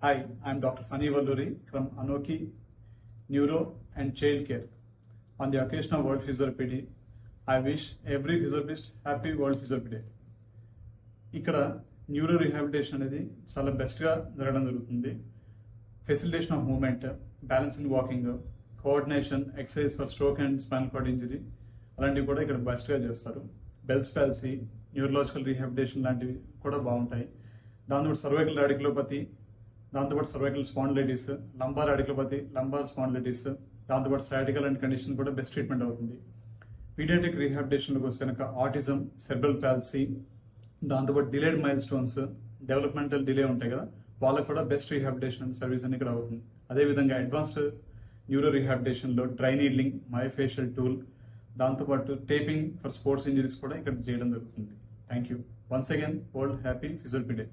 Hi, I'm Dr. Fani Valluri from Anoki Neuro and Child Care. On the occasion of World Physiotherapy Day, I wish every physiotherapist happy World Physiotherapy Day. ఇక్కడ neuro rehabilitation అనేది చాలా బెస్ట్గా జరగడం జరుగుతుంది. Facilitation of movement, balance in walking, coordination, exercise for stroke and spinal cord injury అలాంటివి కూడా ఇక్కడ బెస్ట్గా చేస్తారు. బెల్స్ పాల్సీ, న్యూరలాజికల్ రీహాబిలిటేషన్ లాంటివి కూడా బాగుంటాయి. దాంతోపాటు సర్వైకల్ రాడికులోపతి, దాంతోపాటు cervical spondylitis, lumbar రాడికులోపతి, lumbar spondylitis, దాంతోపాటు సయాటికల్ అండ్ కండిషన్ కూడా బెస్ట్ ట్రీట్మెంట్ అవుతుంది. పీడియాట్రిక్ రీహాబిలిటేషన్లోకి వస్తే కనుక ఆటిజం, సెర్బ్రల్ పాల్సీ, దాంతోపాటు delayed mile stones, developmental delay ఉంటాయి కదా, వాళ్ళకు కూడా బెస్ట్ రీహాబిలిటేషన్ సర్వీస్ అని ఇక్కడ అవుతుంది. అదేవిధంగా అడ్వాన్స్డ్ న్యూరో రీహాబిలిటేషన్లో డ్రై నీడ్లింగ్, మయోఫేషియల్ టూల్, దాంతోపాటు టేపింగ్ ఫర్ స్పోర్ట్స్ ఇంజరీస్ కూడా ఇక్కడ చేయడం జరుగుతుంది. Thank you. Once again, world happy physiotherapy day.